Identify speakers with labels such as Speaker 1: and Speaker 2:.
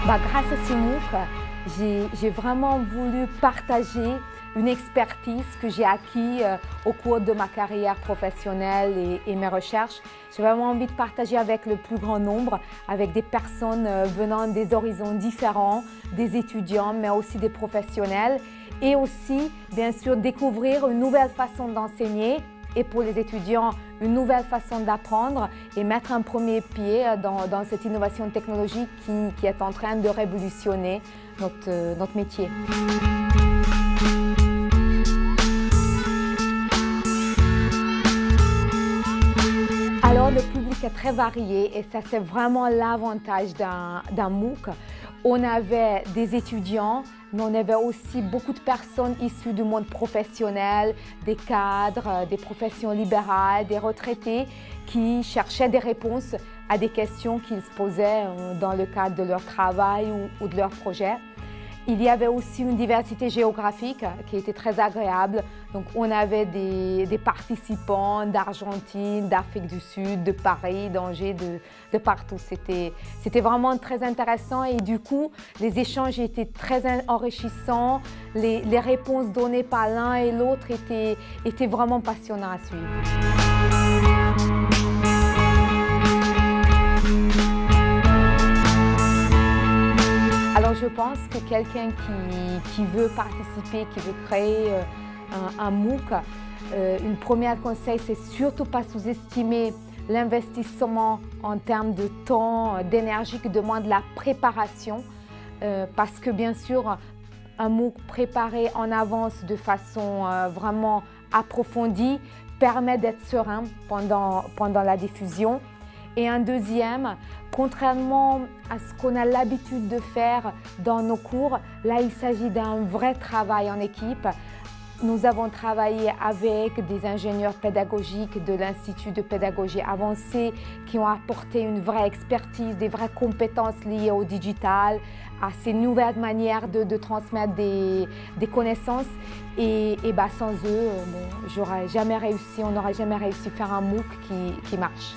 Speaker 1: Grâce à ces MOOC, j'ai vraiment voulu partager une expertise que j'ai acquise au cours de ma carrière professionnelle et mes recherches. J'ai vraiment envie de partager avec le plus grand nombre, avec des personnes venant des horizons différents, des étudiants, mais aussi des professionnels, et aussi, bien sûr, découvrir une nouvelle façon d'enseigner et pour les étudiants, une nouvelle façon d'apprendre et mettre un premier pied dans cette innovation technologique qui est en train de révolutionner notre métier. Alors, le public est très varié et ça, c'est vraiment l'avantage d'un MOOC. On avait des étudiants, mais on avait aussi beaucoup de personnes issues du monde professionnel, des cadres, des professions libérales, des retraités qui cherchaient des réponses à des questions qu'ils se posaient dans le cadre de leur travail ou de leur projet. Il y avait aussi une diversité géographique qui était très agréable. Donc, on avait des participants d'Argentine, d'Afrique du Sud, de Paris, d'Angers, de partout. C'était vraiment très intéressant et du coup, les échanges étaient très enrichissants. Les réponses données par l'un et l'autre étaient vraiment passionnantes à suivre. Alors, je pense que quelqu'un qui veut participer, qui veut créer un MOOC, une première conseil, c'est surtout pas sous-estimer l'investissement en termes de temps, d'énergie que demande la préparation. Parce que bien sûr, un MOOC préparé en avance de façon vraiment approfondie permet d'être serein pendant la diffusion. Et un deuxième, contrairement à ce qu'on a l'habitude de faire dans nos cours, là il s'agit d'un vrai travail en équipe. Nous avons travaillé avec des ingénieurs pédagogiques de l'Institut de pédagogie avancée qui ont apporté une vraie expertise, des vraies compétences liées au digital, à ces nouvelles manières de transmettre des connaissances. Et sans eux, j'aurais jamais réussi, on n'aurait jamais réussi à faire un MOOC qui marche.